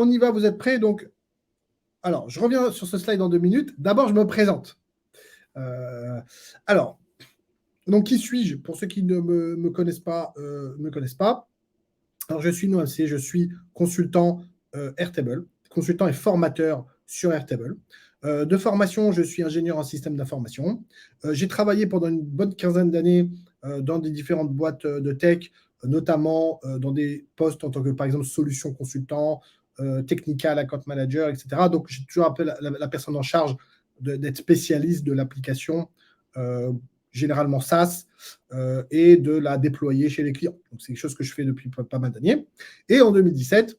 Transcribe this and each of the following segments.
on y va, vous êtes prêts? Donc, alors, je reviens sur ce slide dans 2 minutes. D'abord, je me présente. Alors, donc, qui suis-je? Pour ceux qui ne me connaissent pas, Alors, je suis Noam C, je suis consultant Airtable, consultant et formateur sur Airtable. De formation, je suis ingénieur en système d'information. J'ai travaillé pendant une bonne quinzaine d'années dans des différentes boîtes de tech, notamment dans des postes en tant que, par exemple, solution consultant, technical account manager, etc. Donc, j'ai toujours appelé la personne en charge d'être spécialiste de l'application, généralement SaaS, et de la déployer chez les clients. Donc, c'est quelque chose que je fais depuis pas mal d'années. Et en 2017,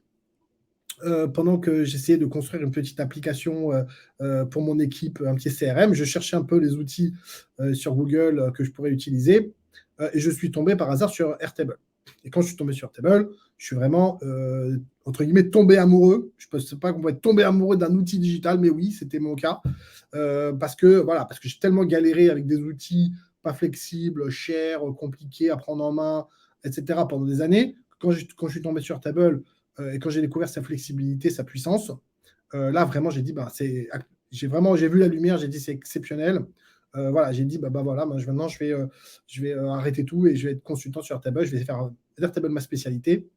pendant que j'essayais de construire une petite application pour mon équipe, un petit CRM, je cherchais un peu les outils sur Google que je pourrais utiliser, et je suis tombé par hasard sur Airtable. Et quand je suis tombé sur Airtable, je suis vraiment, entre guillemets, tombé amoureux. Je ne sais pas qu'on peut être tombé amoureux d'un outil digital, mais oui, c'était mon cas. Parce que j'ai tellement galéré avec des outils pas flexibles, chers, compliqués à prendre en main, etc. pendant des années. Quand je suis tombé sur Airtable, et quand j'ai découvert sa flexibilité, sa puissance, là, vraiment, j'ai dit, j'ai vu la lumière, j'ai dit, c'est exceptionnel. J'ai dit, voilà, maintenant, je vais arrêter tout et je vais être consultant sur Airtable. Je vais faire Airtable ma spécialité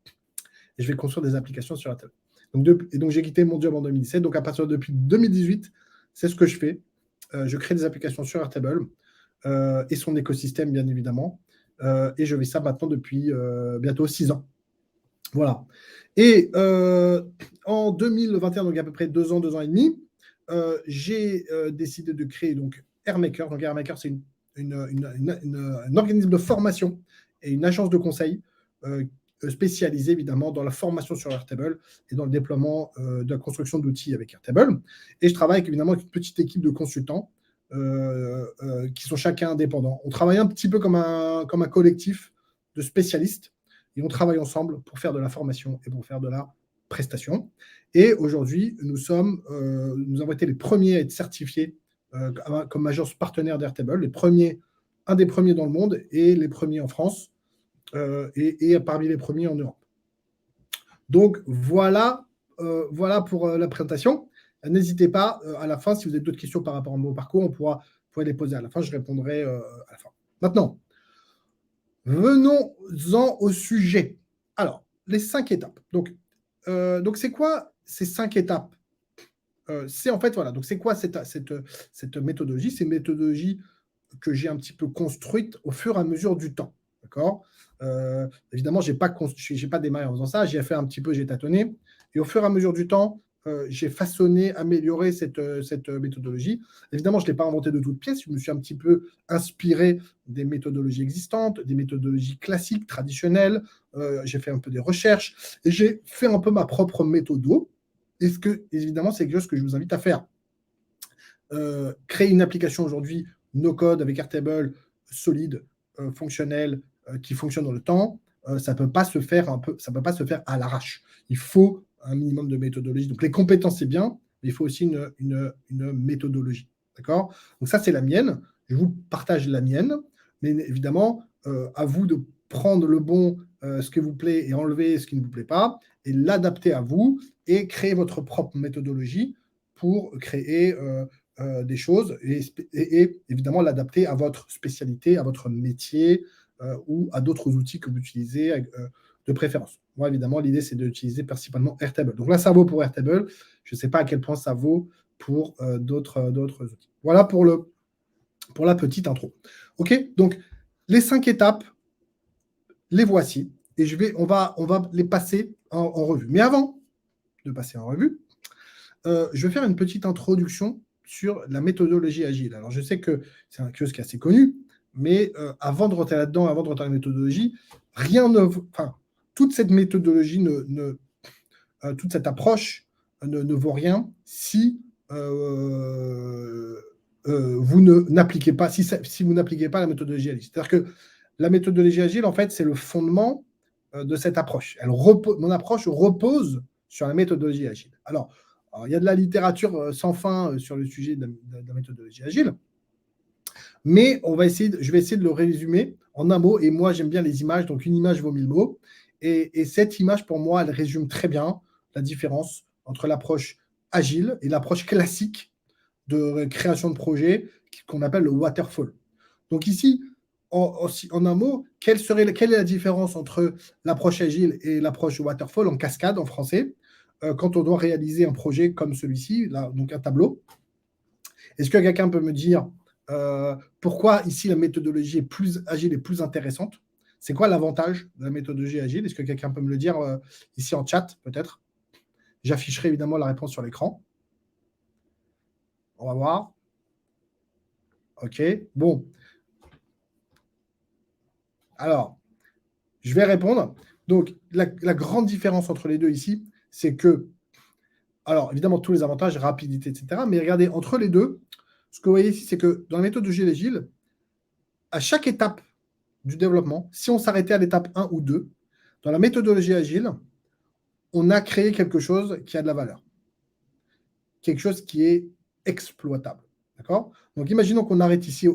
et je vais construire des applications sur Airtable. Donc, j'ai quitté mon job en 2017. Donc, à partir depuis 2018, c'est ce que je fais. Je crée des applications sur Airtable et son écosystème, bien évidemment. Et je fais ça maintenant depuis bientôt 6 ans. Voilà. Et en 2021, donc il y a à peu près 2 ans et demi, j'ai décidé de créer donc Airmaker. Donc Airmaker, c'est un organisme de formation et une agence de conseil spécialisée évidemment dans la formation sur Airtable et dans le déploiement de la construction d'outils avec Airtable. Et je travaille évidemment avec une petite équipe de consultants qui sont chacun indépendants. On travaille un petit peu comme un collectif de spécialistes. Et on travaille ensemble pour faire de la formation et pour faire de la prestation. Et aujourd'hui, nous avons été les premiers à être certifiés comme agence partenaire d'Airtable, un des premiers dans le monde et les premiers en France et parmi les premiers en Europe. Donc voilà pour la présentation. N'hésitez pas à la fin, si vous avez d'autres questions par rapport à mon parcours, on pourra les poser à la fin. Je répondrai à la fin. Maintenant, venons-en au sujet. Alors, les 5 étapes. Donc c'est quoi ces 5 étapes? C'est en fait, voilà, donc c'est quoi cette méthodologie? C'est une méthodologie que j'ai un petit peu construite au fur et à mesure du temps. D'accord? Évidemment, je n'ai pas démarré en faisant ça, j'ai fait un petit peu, j'ai tâtonné. Et au fur et à mesure du temps, j'ai façonné, amélioré cette méthodologie. Évidemment, je ne l'ai pas inventée de toutes pièces, je me suis un petit peu inspiré des méthodologies existantes, des méthodologies classiques, traditionnelles. J'ai fait un peu des recherches et j'ai fait un peu ma propre méthode. Évidemment, c'est quelque chose que je vous invite à faire. Créer une application aujourd'hui no-code avec Airtable, solide, fonctionnelle, qui fonctionne dans le temps, ça ne peut pas se faire à l'arrache. Il faut un minimum de méthodologie. Donc les compétences, c'est bien, mais il faut aussi une méthodologie. D'accord? Donc ça, c'est la mienne. Je vous partage la mienne, mais évidemment, à vous de prendre le bon, ce qui vous plaît, et enlever ce qui ne vous plaît pas, et l'adapter à vous, et créer votre propre méthodologie pour créer des choses et évidemment l'adapter à votre spécialité, à votre métier ou à d'autres outils que vous utilisez de préférence. Moi, évidemment, l'idée, c'est d'utiliser principalement Airtable. Donc là, ça vaut pour Airtable. Je ne sais pas à quel point ça vaut pour d'autres outils. Voilà pour la petite intro. OK, donc les 5 étapes, les voici. Et on va les passer en revue. Mais avant de passer en revue, je vais faire une petite introduction sur la méthodologie agile. Alors, je sais que c'est quelque chose qui est assez connu, mais avant de rentrer là-dedans, avant de rentrer dans la méthodologie, toute cette méthodologie, toute cette approche ne vaut rien si vous n'appliquez pas, si vous n'appliquez pas la méthodologie agile. C'est-à-dire que la méthodologie agile, en fait, c'est le fondement de cette approche. Mon approche repose sur la méthodologie agile. Alors, il y a de la littérature sans fin sur le sujet de la méthodologie agile, mais je vais essayer de le résumer en un mot. Et moi, j'aime bien les images, donc une image vaut 1000 mots. Et cette image, pour moi, elle résume très bien la différence entre l'approche agile et l'approche classique de création de projet qu'on appelle le waterfall. Donc ici, en un mot, quelle est la différence entre l'approche agile et l'approche waterfall en cascade en français quand on doit réaliser un projet comme celui-ci, là, donc un tableau? Est-ce que quelqu'un peut me dire pourquoi ici la méthodologie est plus agile et plus intéressante? C'est quoi l'avantage de la méthodologie agile? Est-ce que quelqu'un peut me le dire ici en chat, peut-être? J'afficherai évidemment la réponse sur l'écran. On va voir. OK. Bon. Alors, je vais répondre. Donc, la grande différence entre les deux ici, c'est que, alors évidemment, tous les avantages, rapidité, etc. Mais regardez, entre les deux, ce que vous voyez ici, c'est que dans la méthodologie agile, à chaque étape du développement, si on s'arrêtait à l'étape 1 ou 2, dans la méthodologie agile, on a créé quelque chose qui a de la valeur. Quelque chose qui est exploitable. D'accord? Donc, imaginons qu'on arrête ici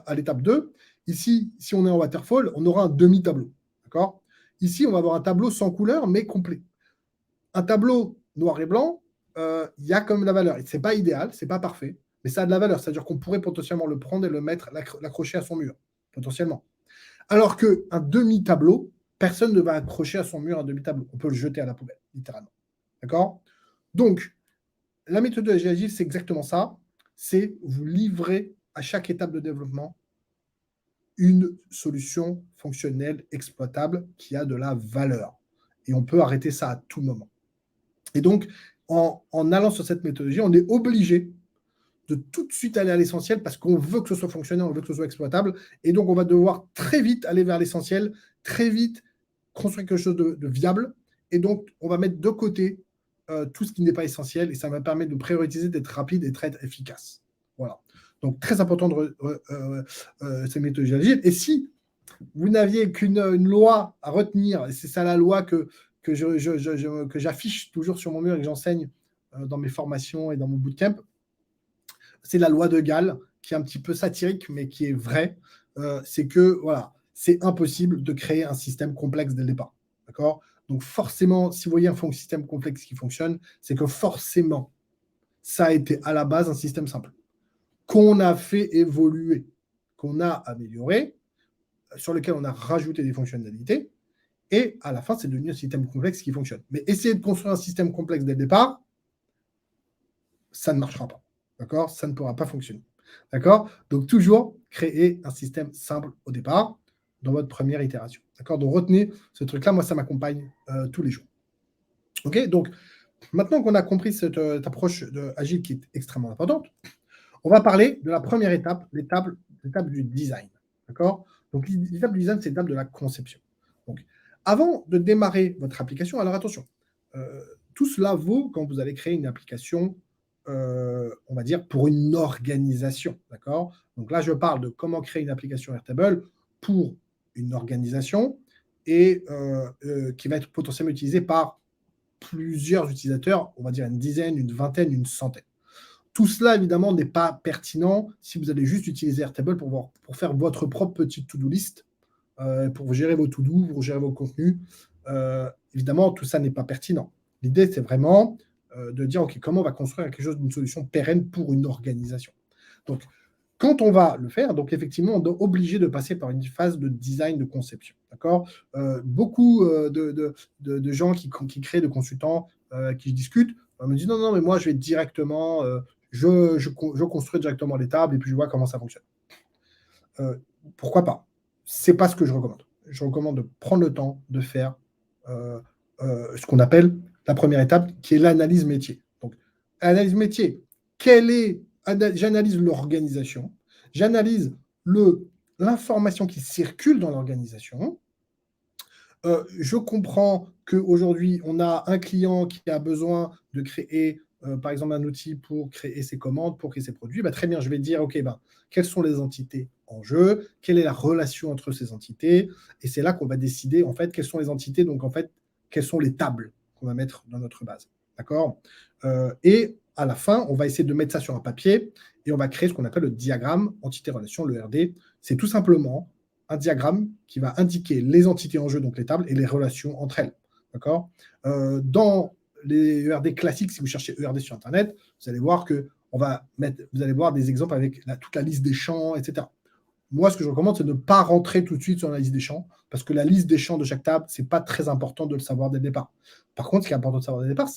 à l'étape 2. Ici, si on est en waterfall, on aura un demi-tableau. D'accord? Ici, on va avoir un tableau sans couleur, mais complet. Un tableau noir et blanc, il y a comme la valeur. Ce n'est pas idéal, ce n'est pas parfait, mais ça a de la valeur. C'est-à-dire qu'on pourrait potentiellement le prendre et le mettre, l'accrocher à son mur, potentiellement. Alors qu'un demi-tableau, personne ne va accrocher à son mur un demi-tableau. On peut le jeter à la poubelle, littéralement. D'accord? Donc, la méthodologie agile, c'est exactement ça. C'est vous livrer à chaque étape de développement une solution fonctionnelle, exploitable, qui a de la valeur. Et on peut arrêter ça à tout moment. Et donc, en allant sur cette méthodologie, on est obligé de tout de suite aller à l'essentiel parce qu'on veut que ce soit fonctionnel, on veut que ce soit exploitable. Et donc, on va devoir très vite aller vers l'essentiel, très vite construire quelque chose de viable. Et donc, on va mettre de côté tout ce qui n'est pas essentiel et ça va permettre de prioriser, d'être rapide et très efficace. Voilà. Donc, très important de ces méthodologies agiles. Et si vous n'aviez qu'une loi à retenir, et c'est ça la loi que j'affiche toujours sur mon mur et que j'enseigne dans mes formations et dans mon bootcamp, c'est la loi de Gall, qui est un petit peu satirique, mais qui est vraie. C'est que, voilà, c'est impossible de créer un système complexe dès le départ. D'accord? Donc, forcément, si vous voyez un système complexe qui fonctionne, c'est que forcément, ça a été à la base un système simple, qu'on a fait évoluer, qu'on a amélioré, sur lequel on a rajouté des fonctionnalités, et à la fin, c'est devenu un système complexe qui fonctionne. Mais essayer de construire un système complexe dès le départ, ça ne marchera pas. D'accord? Ça ne pourra pas fonctionner. D'accord? Donc, toujours créer un système simple au départ dans votre première itération. D'accord? Donc, retenez ce truc-là. Moi, ça m'accompagne tous les jours. OK? Donc, maintenant qu'on a compris cette approche agile qui est extrêmement importante, on va parler de la première étape, l'étape du design. D'accord? Donc, l'étape du design, c'est l'étape de la conception. Donc, avant de démarrer votre application, alors attention, tout cela vaut quand vous allez créer une application, on va dire, pour une organisation. D'accord? Donc là, je parle de comment créer une application Airtable pour une organisation et qui va être potentiellement utilisée par plusieurs utilisateurs, on va dire une dizaine, une vingtaine, une centaine. Tout cela, évidemment, n'est pas pertinent si vous allez juste utiliser Airtable pour faire votre propre petite to-do list, pour gérer vos to-do, pour gérer vos contenus. Évidemment, tout ça n'est pas pertinent. L'idée, c'est vraiment de dire, OK, comment on va construire quelque chose d'une solution pérenne pour une organisation. Donc, quand on va le faire, donc effectivement, on est obligé de passer par une phase de design, de conception. D'accord? Beaucoup de gens qui créent, de consultants qui discutent, me disent non, mais moi, je vais directement, je construis directement les tables et puis je vois comment ça fonctionne. Pourquoi pas? C'est pas ce que je recommande. Je recommande de prendre le temps de faire ce qu'on appelle la première étape, qui est l'analyse métier. Donc, analyse métier, j'analyse l'organisation, j'analyse l'information qui circule dans l'organisation. Je comprends qu'aujourd'hui, on a un client qui a besoin de créer, par exemple, un outil pour créer ses commandes, pour créer ses produits. Très bien, je vais dire, OK, quelles sont les entités en jeu? Quelle est la relation entre ces entités? Et c'est là qu'on va décider, en fait, quelles sont les entités, donc en fait, quelles sont les tables qu'on va mettre dans notre base. D'accord? Et à la fin, on va essayer de mettre ça sur un papier et on va créer ce qu'on appelle le diagramme entité-relation, le RD. C'est tout simplement un diagramme qui va indiquer les entités en jeu, donc les tables, et les relations entre elles. D'accord? Dans les ERD classiques, si vous cherchez ERD sur Internet, vous allez voir vous allez voir des exemples avec toute la liste des champs, etc. Moi, ce que je recommande, c'est de ne pas rentrer tout de suite sur la liste des champs, parce que la liste des champs de chaque table, ce n'est pas très important de le savoir dès le départ. Par contre, ce qui est important de savoir dès le départ,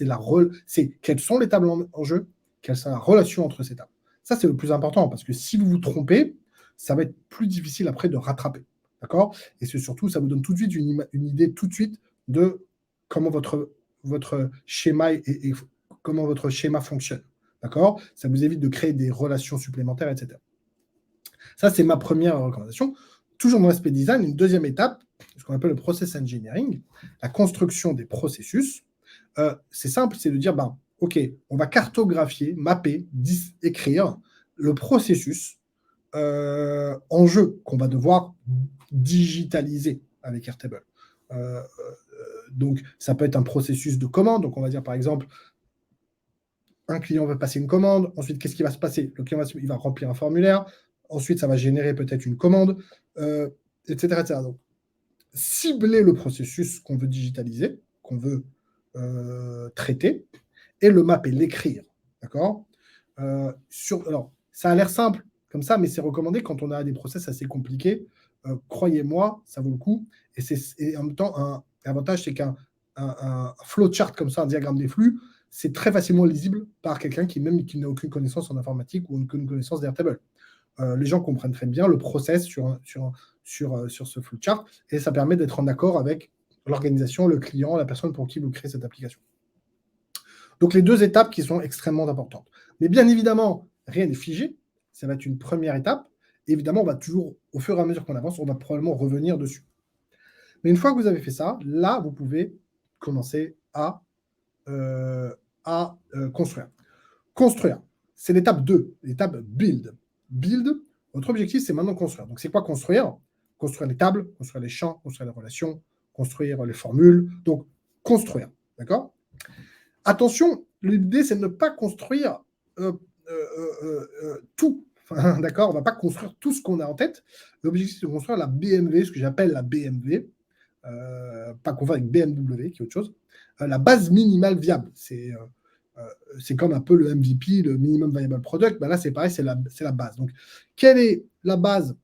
c'est quelles sont les tables en jeu, quelle est la relation entre ces tables. Ça, c'est le plus important, parce que si vous vous trompez, ça va être plus difficile après de rattraper. D'accord? Et c'est surtout, ça vous donne tout de suite une idée tout de suite de comment votre schéma et comment votre schéma fonctionne. D'accord? Ça vous évite de créer des relations supplémentaires, etc. Ça, c'est ma première recommandation. Toujours dans l'aspect design, une deuxième étape, ce qu'on appelle le process engineering, la construction des processus. C'est simple, c'est de dire, OK, on va cartographier, mapper, écrire le processus en jeu qu'on va devoir digitaliser avec Airtable. Donc, ça peut être un processus de commande. Donc, on va dire, par exemple, un client veut passer une commande. Ensuite, qu'est-ce qui va se passer? Le client il va remplir un formulaire. Ensuite, ça va générer peut-être une commande, etc., etc. Donc, cibler le processus qu'on veut digitaliser, qu'on veut traiter, et le mapper, l'écrire. D'accord? Alors, ça a l'air simple comme ça, mais c'est recommandé quand on a des process assez compliqués. Croyez-moi, ça vaut le coup. Et en même temps, l'avantage, c'est qu'un flowchart comme ça, un diagramme des flux, c'est très facilement lisible par quelqu'un qui n'a aucune connaissance en informatique ou aucune connaissance d'Airtable. Les gens comprennent très bien le process sur ce flowchart et ça permet d'être en accord avec l'organisation, le client, la personne pour qui vous créez cette application. Donc, les deux étapes qui sont extrêmement importantes. Mais bien évidemment, rien n'est figé. Ça va être une première étape. Évidemment, on va toujours, au fur et à mesure qu'on avance, on va probablement revenir dessus. Mais une fois que vous avez fait ça, là, vous pouvez commencer à construire. Construire, c'est l'étape 2, l'étape build. Build, votre objectif, c'est maintenant construire. Donc, c'est quoi construire? Construire les tables, construire les champs, construire les relations, construire les formules. Donc, construire. D'accord? Attention, l'idée, c'est de ne pas construire tout. D'accord? On ne va pas construire tout ce qu'on a en tête. L'objectif, c'est de construire la BMW, ce que j'appelle la BMW. Pas confondre avec BMW, qui est autre chose. La base minimale viable. C'est comme un peu le MVP, le minimum viable product. Là, c'est pareil, c'est la base. Donc, quelle est la base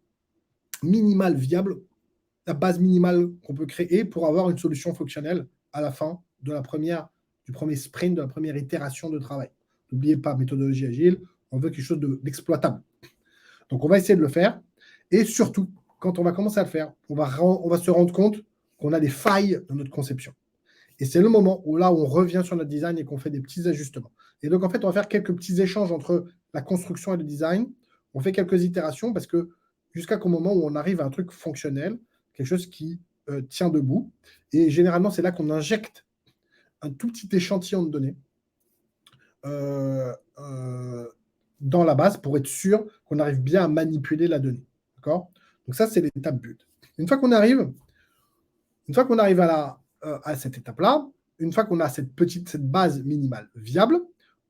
minimale viable, la base minimale qu'on peut créer pour avoir une solution fonctionnelle à la fin du premier sprint, de la première itération de travail? N'oubliez pas, méthodologie agile, on veut quelque chose d'exploitable. Donc, on va essayer de le faire. Et surtout, quand on va commencer à le faire, on va se rendre compte qu'on a des failles dans notre conception. Et c'est le moment où on revient sur notre design et qu'on fait des petits ajustements. Et donc, en fait, on va faire quelques petits échanges entre la construction et le design. On fait quelques itérations parce que jusqu'au moment où on arrive à un truc fonctionnel, quelque chose qui tient debout. Et généralement, c'est là qu'on injecte un tout petit échantillon de données dans la base pour être sûr qu'on arrive bien à manipuler la donnée. D'accord? Donc ça, c'est l'étape build. Une fois qu'on arrive à cette étape-là, une fois qu'on a cette base minimale viable,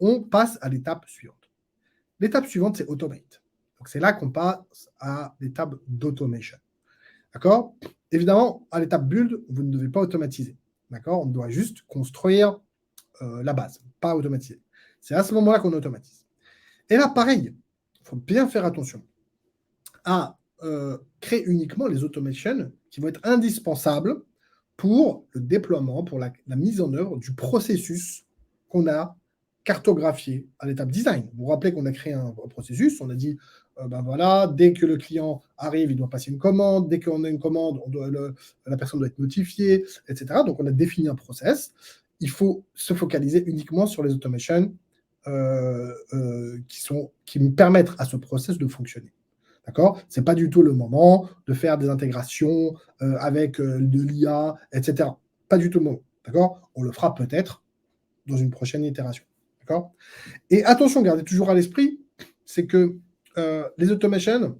on passe à l'étape suivante. L'étape suivante, c'est automate. Donc, c'est là qu'on passe à l'étape d'automation. D'accord? Évidemment, à l'étape build, vous ne devez pas automatiser. D'accord? On doit juste construire la base, pas automatiser. C'est à ce moment-là qu'on automatise. Et là, pareil, il faut bien faire attention à créer uniquement les automations qui vont être indispensables pour le déploiement, pour la mise en œuvre du processus qu'on a cartographié à l'étape design. Vous vous rappelez qu'on a créé un processus, on a dit, voilà, dès que le client arrive, il doit passer une commande, dès qu'on a une commande, la personne doit être notifiée, etc. Donc, on a défini un process. Il faut se focaliser uniquement sur les automations qui me permettent à ce process de fonctionner. D'accord? Ce n'est pas du tout le moment de faire des intégrations avec de l'IA, etc. Pas du tout le moment. D'accord? On le fera peut-être dans une prochaine itération. D'accord? Et attention, gardez toujours à l'esprit, c'est que les automations,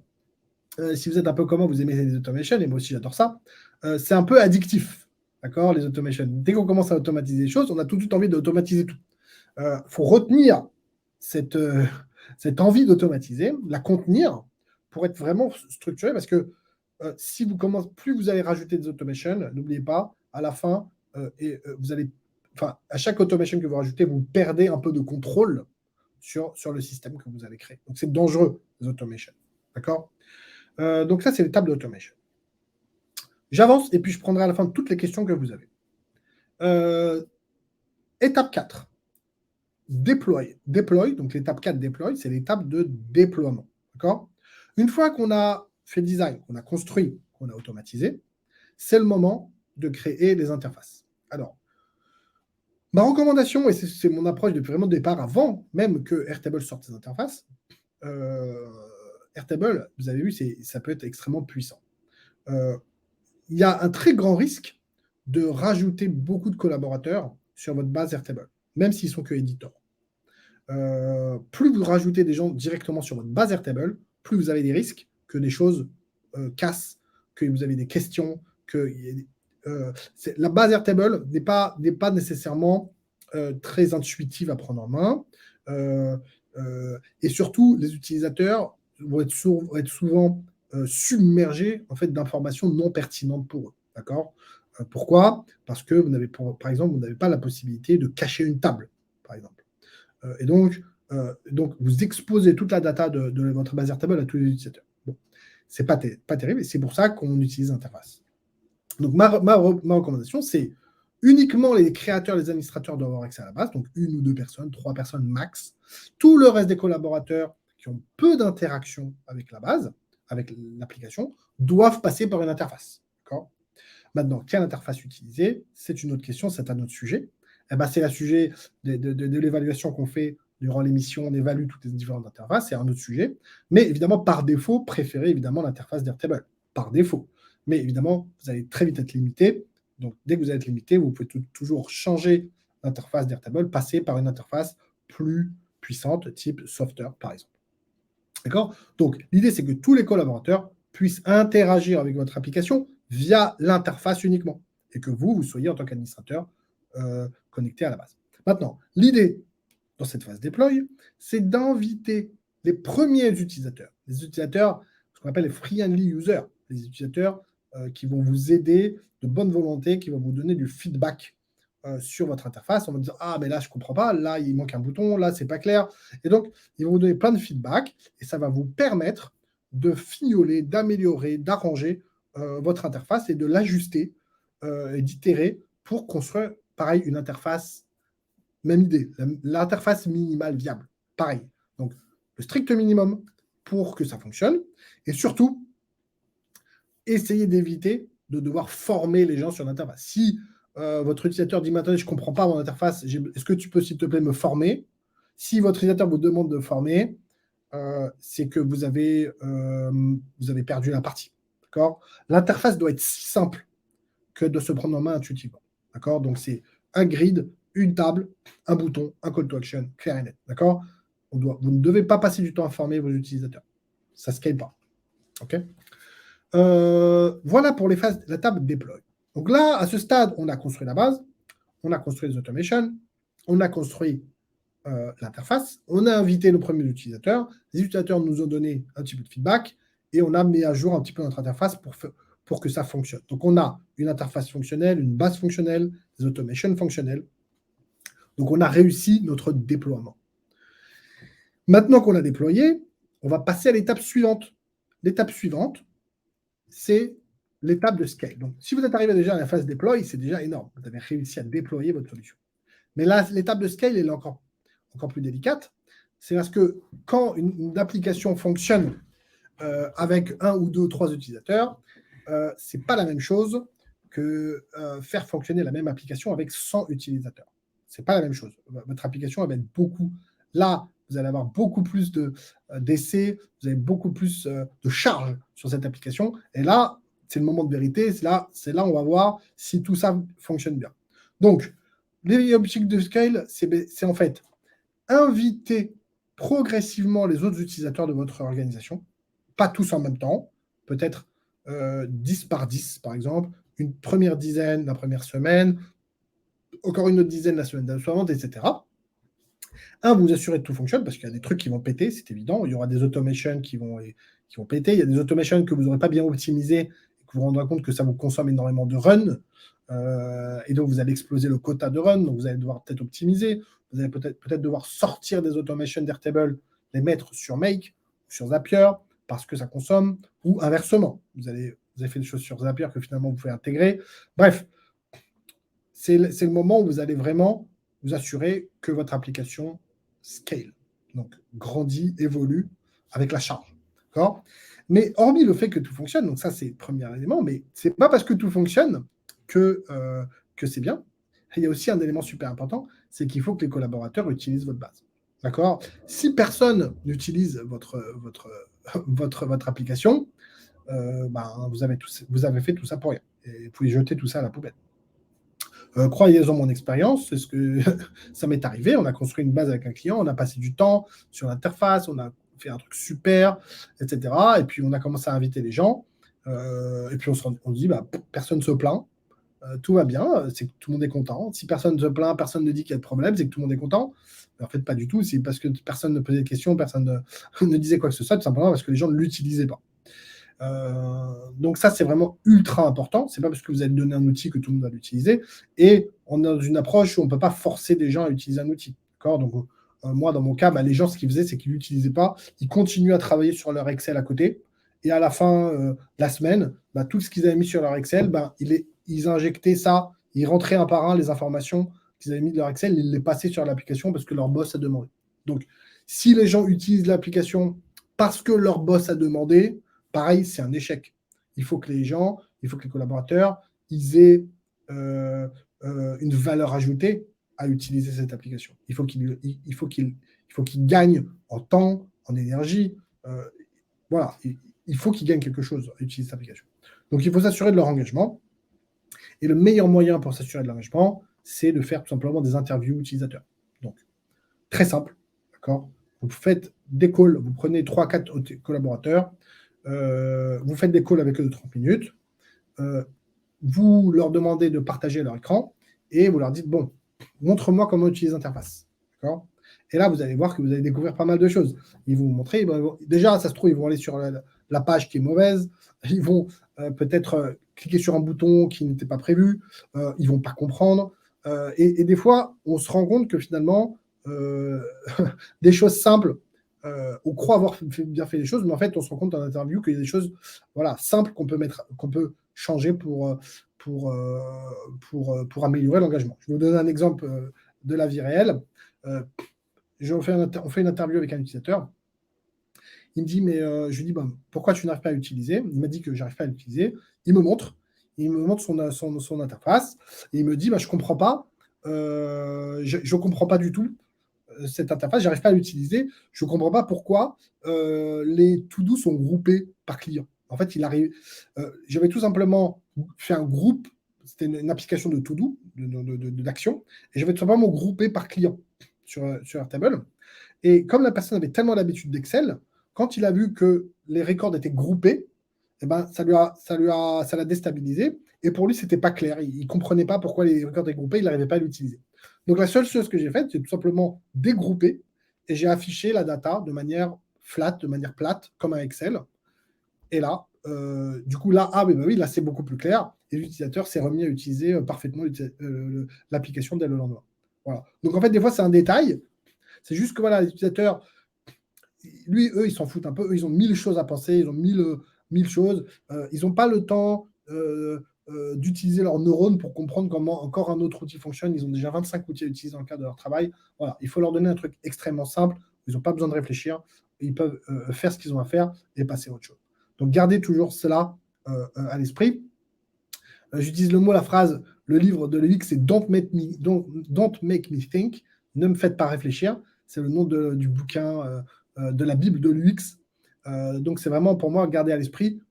si vous êtes un peu comme moi, vous aimez les automations, et moi aussi j'adore ça, c'est un peu addictif. D'accord? Les automations. Dès qu'on commence à automatiser les choses, on a tout de suite envie d'automatiser tout. Il faut retenir cette envie d'automatiser, la contenir pour être vraiment structuré, parce que plus vous allez rajouter des automations, n'oubliez pas, à la fin, vous allez à chaque automation que vous rajoutez, vous perdez un peu de contrôle sur le système que vous avez créé. Donc, c'est dangereux, les automations. D'accord? Donc, ça, c'est l'étape d'automation. J'avance et puis je prendrai à la fin toutes les questions que vous avez. Étape 4. Deploy. Deploy, donc l'étape 4, deploy, c'est l'étape de déploiement. D'accord? Une fois qu'on a fait le design, qu'on a construit, qu'on a automatisé, c'est le moment de créer les interfaces. Alors, ma recommandation, et c'est mon approche depuis vraiment le départ, avant même que Airtable sorte ses interfaces, Airtable, vous avez vu, ça peut être extrêmement puissant. Il y a un très grand risque de rajouter beaucoup de collaborateurs sur votre base Airtable, même s'ils sont que éditeurs. Plus vous rajoutez des gens directement sur votre base Airtable, plus vous avez des risques que des choses cassent, que vous avez des questions, la base Airtable n'est pas nécessairement très intuitive à prendre en main. Et surtout, les utilisateurs vont être souvent submergés en fait, d'informations non pertinentes pour eux. D'accord? Pourquoi? Parce que par exemple, vous n'avez pas la possibilité de cacher une table, par exemple. Et donc, vous exposez toute la data de votre base Airtable à tous les utilisateurs. Bon, c'est pas terrible, et c'est pour ça qu'on utilise l'interface. Donc, ma recommandation, c'est uniquement les créateurs, les administrateurs doivent avoir accès à la base, donc 1 ou 2 personnes, 3 personnes max. Tout le reste des collaborateurs qui ont peu d'interaction avec la base, avec l'application, doivent passer par une interface. D'accord? Maintenant, quelle interface utiliser? C'est une autre question, c'est un autre sujet. C'est le sujet de l'évaluation qu'on fait durant l'émission, on évalue toutes les différentes interfaces, c'est un autre sujet. Mais évidemment, par défaut, préférez évidemment l'interface d'Airtable, par défaut. Mais évidemment, vous allez très vite être limité. Donc, dès que vous êtes limité, vous pouvez toujours changer l'interface d'Airtable, passer par une interface plus puissante, type Software, par exemple. D'accord? Donc, l'idée, c'est que tous les collaborateurs puissent interagir avec votre application via l'interface uniquement, et que vous soyez en tant qu'administrateur connecté à la base. Maintenant, l'idée dans cette phase deploy, c'est d'inviter les premiers utilisateurs, les utilisateurs, ce qu'on appelle les friendly users, les utilisateurs qui vont vous aider de bonne volonté, qui vont vous donner du feedback sur votre interface, on va dire ah mais là je ne comprends pas, là il manque un bouton, là c'est pas clair, et donc ils vont vous donner plein de feedback et ça va vous permettre de fignoler, d'améliorer, d'arranger votre interface et de l'ajuster et d'itérer pour construire pareil une interface, même idée, l'interface minimale viable, pareil. Donc le strict minimum pour que ça fonctionne, et surtout essayer d'éviter de devoir former les gens sur l'interface. Si votre utilisateur dit maintenant je ne comprends pas mon interface, est-ce que tu peux s'il te plaît me former? Si votre utilisateur vous demande de former, c'est que vous avez perdu la partie. D'accord? L'interface doit être si simple que de se prendre en main intuitivement. D'accord? Donc c'est un grid, une table, un bouton, un call to action, clair et net. D'accord? Vous ne devez pas passer du temps à former vos utilisateurs. Ça ne scale pas. OK? Voilà pour la table deploy. Donc là, à ce stade, on a construit la base, on a construit les automations, on a construit l'interface, on a invité nos premiers utilisateurs, les utilisateurs nous ont donné un petit peu de feedback, et on a mis à jour un petit peu notre interface pour que ça fonctionne. Donc on a une interface fonctionnelle, une base fonctionnelle, des automations fonctionnelles. Donc on a réussi notre déploiement. Maintenant qu'on a déployé, on va passer à l'étape suivante. L'étape suivante, c'est l'étape de scale. Donc, si vous êtes arrivé déjà à la phase deploy, c'est déjà énorme. Vous avez réussi à déployer votre solution. Mais là, l'étape de scale est encore plus délicate. C'est parce que quand une application fonctionne avec 1 ou 2 ou 3 utilisateurs, ce n'est pas la même chose que faire fonctionner la même application avec 100 utilisateurs. Ce n'est pas la même chose. Votre application va être beaucoup... Là, vous allez avoir beaucoup plus d'essais, vous avez beaucoup plus de charges sur cette application. Et là, c'est le moment de vérité. C'est là où on va voir si tout ça fonctionne bien. Donc, les objectifs de scale, c'est en fait inviter progressivement les autres utilisateurs de votre organisation, pas tous en même temps, peut-être 10 par 10 par exemple, une première dizaine la première semaine, encore une autre dizaine la semaine suivante, etc. Vous assurez que tout fonctionne, parce qu'il y a des trucs qui vont péter, c'est évident. Il y aura des automations qui vont péter. Il y a des automations que vous n'aurez pas bien optimisées, vous vous rendrez compte que ça vous consomme énormément de run. Et donc, vous allez exploser le quota de run. Donc, vous allez devoir peut-être optimiser. Vous allez peut-être devoir sortir des automations d'Airtable, les mettre sur Make, sur Zapier, parce que ça consomme, ou inversement. Vous avez fait des choses sur Zapier que finalement vous pouvez intégrer. Bref, c'est le moment où vous allez vraiment vous assurer que votre application scale, donc grandit, évolue avec la charge. D'accord. Mais hormis le fait que tout fonctionne, donc ça c'est le premier élément, mais c'est pas parce que tout fonctionne que c'est bien. Il y a aussi un élément super important, c'est qu'il faut que les collaborateurs utilisent votre base. D'accord. Si personne n'utilise votre application, vous avez fait tout ça pour rien. Et vous pouvez jeter tout ça à la poubelle. Croyez-en mon expérience, c'est ce que ça m'est arrivé. On a construit une base avec un client, on a passé du temps sur l'interface, on a fait un truc super, etc. Et puis on a commencé à inviter les gens. Et puis on se dit, personne ne se plaint, tout va bien, c'est que tout le monde est content. Si personne ne se plaint, personne ne dit qu'il y a de problème, c'est que tout le monde est content. Mais en fait, pas du tout. C'est parce que personne ne posait de questions, personne ne disait quoi que ce soit, tout simplement parce que les gens ne l'utilisaient pas. Donc ça, c'est vraiment ultra important. C'est pas parce que vous allez donner un outil que tout le monde va l'utiliser. Et on est dans une approche où on ne peut pas forcer des gens à utiliser un outil. D'accord. Donc moi, dans mon cas, les gens, ce qu'ils faisaient, c'est qu'ils ne l'utilisaient pas. Ils continuaient à travailler sur leur Excel à côté. Et à la fin de la semaine, tout ce qu'ils avaient mis sur leur Excel, ils injectaient ça. Ils rentraient un par un les informations qu'ils avaient mis de leur Excel. Ils les passaient sur l'application parce que leur boss a demandé. Donc, si les gens utilisent l'application parce que leur boss a demandé, pareil, c'est un échec. Il faut que les collaborateurs, ils aient une valeur ajoutée à utiliser cette application. Il faut qu'ils gagnent en temps, en énergie. Voilà, il faut qu'ils gagnent quelque chose à utiliser cette application. Donc, il faut s'assurer de leur engagement. Et le meilleur moyen pour s'assurer de l'engagement, c'est de faire tout simplement des interviews utilisateurs. Donc, très simple, d'accord. Vous faites des calls, vous prenez 3-4 collaborateurs, vous faites des calls avec eux de 30 minutes, vous leur demandez de partager leur écran et vous leur dites, bon, montre-moi comment utiliser l'interface. D'accord. Et là, vous allez voir que vous allez découvrir pas mal de choses. Ils vont vous montrer, déjà, ça se trouve, ils vont aller sur la page qui est mauvaise, ils vont peut-être cliquer sur un bouton qui n'était pas prévu, ils ne vont pas comprendre. Et des fois, on se rend compte que finalement, des choses simples, on croit avoir bien fait les choses, mais en fait, on se rend compte en interview qu'il y a des choses simples qu'on peut changer pour améliorer l'engagement. Je vais vous donner un exemple de la vie réelle. On fait une interview avec un utilisateur. Il me dit, mais je lui dis, pourquoi tu n'arrives pas à l'utiliser? Il m'a dit que j'arrive pas à l'utiliser. Il me montre son interface. Et il me dit, je ne comprends pas. Je ne comprends pas du tout cette interface. Je n'arrive pas à l'utiliser. Je ne comprends pas pourquoi les to-do sont groupés par client. En fait, j'avais tout simplement fait un groupe. C'était une application de to-do, d'action. Et j'avais tout simplement groupé par client sur Airtable. Et comme la personne avait tellement l'habitude d'Excel, quand il a vu que les records étaient groupés, ça l'a déstabilisé. Et pour lui, ce n'était pas clair. Il ne comprenait pas pourquoi les records étaient groupés, il n'arrivait pas à l'utiliser. Donc la seule chose que j'ai faite, c'est tout simplement dégrouper et j'ai affiché la data de manière flat, de manière plate, comme un Excel. Et là, du coup, là, là, c'est beaucoup plus clair. Et l'utilisateur s'est remis à utiliser parfaitement l'application dès le lendemain. Voilà. Donc en fait, des fois, c'est un détail. C'est juste que l'utilisateur, eux, ils s'en foutent un peu. Eux, ils ont 1000 choses à penser, ils ont 1000 choses. Ils n'ont pas le temps d'utiliser leurs neurones pour comprendre comment encore un autre outil fonctionne. Ils ont déjà 25 outils à utiliser dans le cadre de leur travail. Voilà, il faut leur donner un truc extrêmement simple. Ils n'ont pas besoin de réfléchir. Ils peuvent faire ce qu'ils ont à faire et passer à autre chose. Donc, gardez toujours cela à l'esprit. J'utilise le mot, la phrase, le livre de l'UX, c'est don't make me think. Ne me faites pas réfléchir. C'est le nom du bouquin de la Bible de l'UX. Donc, c'est vraiment pour moi, garder à l'esprit,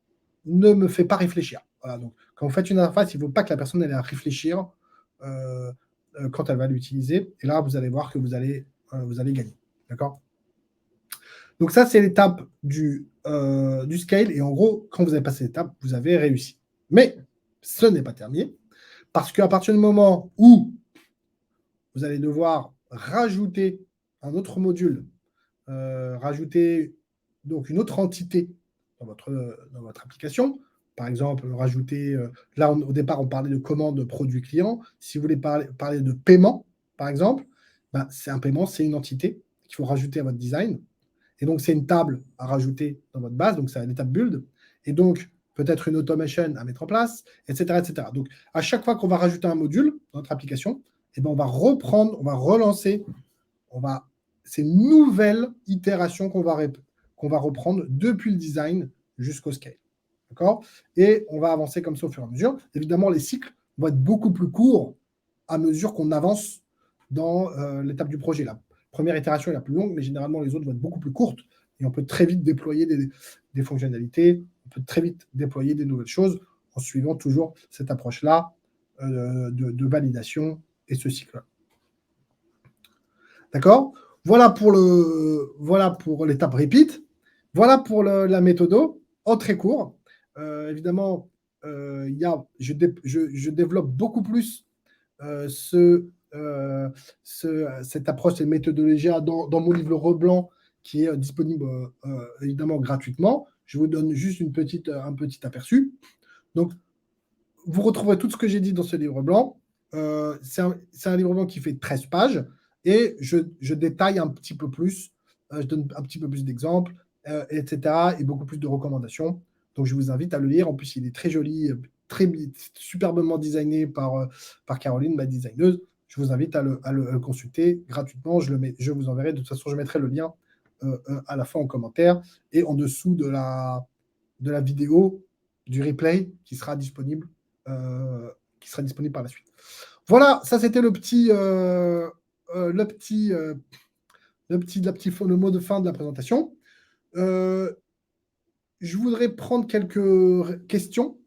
ne me fais pas réfléchir. Voilà, donc, quand vous faites une interface, il ne faut pas que la personne ait à réfléchir quand elle va l'utiliser. Et là, vous allez voir que vous allez gagner. D'accord. Donc, ça, c'est l'étape du scale. Et en gros, quand vous avez passé l'étape, vous avez réussi. Mais ce n'est pas terminé. Parce qu'à partir du moment où vous allez devoir rajouter un autre module, rajouter donc une autre entité dans votre application, par exemple, rajouter, là, au départ, on parlait de commande produit client. Si vous voulez parler de paiement, par exemple, ben, c'est un paiement, c'est une entité qu'il faut rajouter à votre design. Et donc, c'est une table à rajouter dans votre base, donc c'est l'étape build. Et donc, peut-être une automation à mettre en place, etc., etc. Donc, à chaque fois qu'on va rajouter un module dans notre application, eh ben, on va reprendre, on va relancer, c'est une nouvelle itération qu'on va reprendre depuis le design jusqu'au scale. D'accord? Et on va avancer comme ça au fur et à mesure. Évidemment, les cycles vont être beaucoup plus courts à mesure qu'on avance dans l'étape du projet. La première itération est la plus longue, mais généralement, les autres vont être beaucoup plus courtes et on peut très vite déployer des fonctionnalités, on peut très vite déployer des nouvelles choses en suivant toujours cette approche-là de validation et ce cycle-là. D'accord? Voilà pour l'étape repeat. Voilà pour la méthode en très court. Évidemment, je développe beaucoup plus cette approche, cette méthodologie dans mon livre Reblanc qui est disponible évidemment gratuitement. Je vous donne juste un petit aperçu. Donc, vous retrouverez tout ce que j'ai dit dans ce livre blanc. C'est un livre blanc qui fait 13 pages et je détaille un petit peu plus, je donne un petit peu plus d'exemples, etc. et beaucoup plus de recommandations. Donc, je vous invite à le lire. En plus, il est très joli, très superbement designé par Caroline, ma designeuse. Je vous invite à le consulter gratuitement. Je vous enverrai. De toute façon, je mettrai le lien à la fin en commentaire et en dessous de la vidéo, du replay qui sera disponible par la suite. Voilà, ça c'était le mot de fin de la présentation. Je voudrais prendre quelques questions.